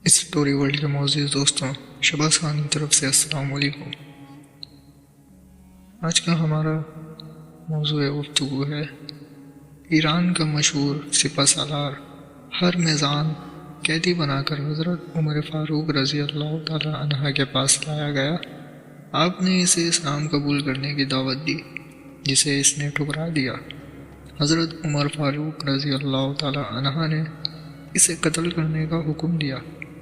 Story world کے معزز دوستوں، شہباز خان کی طرف سے السلام علیکم۔ آج کا ہمارا موضوع گفتگو ہے ایران کا مشہور سپہ سالار ہر میزان قیدی بنا کر حضرت عمر فاروق رضی اللہ تعالی عنہ کے پاس لایا گیا۔ آپ نے اسے اسلام قبول کرنے کی دعوت دی، جسے اس نے ٹھکرا دیا۔ حضرت عمر فاروق رضی اللہ تعالی عنہ نے اسے قتل کرنے کا حکم دیا،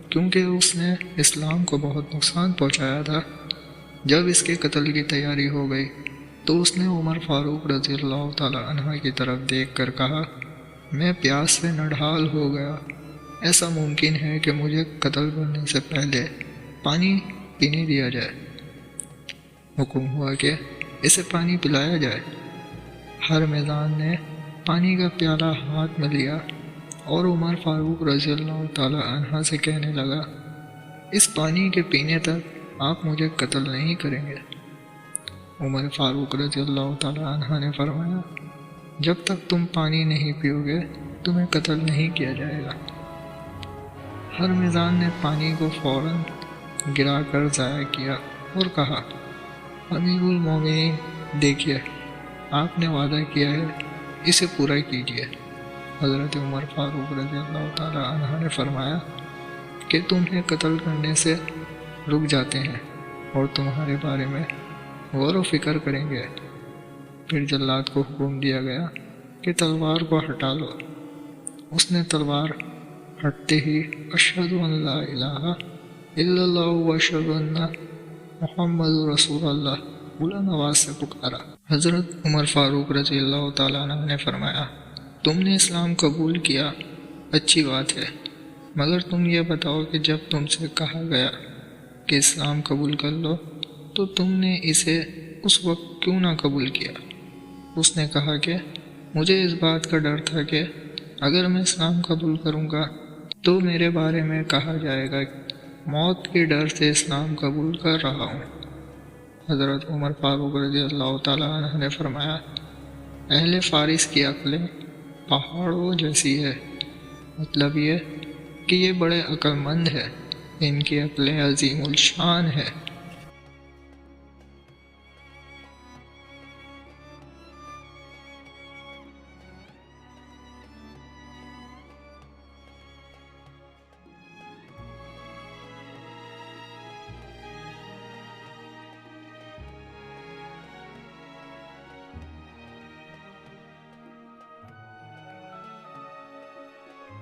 کیونکہ اس نے اسلام کو بہت نقصان پہنچایا تھا۔ جب اس کے قتل کی تیاری ہو گئی تو اس نے عمر فاروق رضی اللہ تعالی عنہ کی طرف دیکھ کر کہا، میں پیاس سے نڈھال ہو گیا، ایسا ممکن ہے کہ مجھے قتل کرنے سے پہلے پانی پینے دیا جائے۔ حکم ہوا کہ اسے پانی پلایا جائے۔ ہر میزان نے پانی کا پیالہ ہاتھ میں لیا اور عمر فاروق رضی اللہ تعالی عنہ سے کہنے لگا، اس پانی کے پینے تک آپ مجھے قتل نہیں کریں گے۔ عمر فاروق رضی اللہ تعالی عنہ نے فرمایا، جب تک تم پانی نہیں پیو گے تمہیں قتل نہیں کیا جائے گا۔ ہر میزان نے پانی کو فوراً گرا کر ضائع کیا اور کہا، امیر المومنین، دیکھیے آپ نے وعدہ کیا ہے، اسے پورا کیجیے۔ حضرت عمر فاروق رضی اللہ تعالی عنہ نے فرمایا کہ تمہیں قتل کرنے سے رک جاتے ہیں اور تمہارے بارے میں غور و فکر کریں گے۔ پھر جلاد کو حکم دیا گیا کہ تلوار کو ہٹا لو۔ اس نے تلوار ہٹتے ہی اشہد ان لا الہ الا اللہ و اشہد ان محمد رسول اللہ بلند آواز سے پکارا۔ حضرت عمر فاروق رضی اللہ تعالیٰ عنہ نے فرمایا، تم نے اسلام قبول کیا، اچھی بات ہے، مگر تم یہ بتاؤ کہ جب تم سے کہا گیا کہ اسلام قبول کر لو تو تم نے اسے اس وقت کیوں نہ قبول کیا؟ اس نے کہا کہ مجھے اس بات کا ڈر تھا کہ اگر میں اسلام قبول کروں گا تو میرے بارے میں کہا جائے گا موت کے ڈر سے اسلام قبول کر رہا ہوں۔ حضرت عمر فاروق رضی اللہ تعالیٰ عنہ نے فرمایا، اہل فارس کی عقلیں پہاڑوں جیسی ہے، مطلب یہ کہ یہ بڑے عقل مند ہے، ان کی عقلیں عظیم الشان ہے۔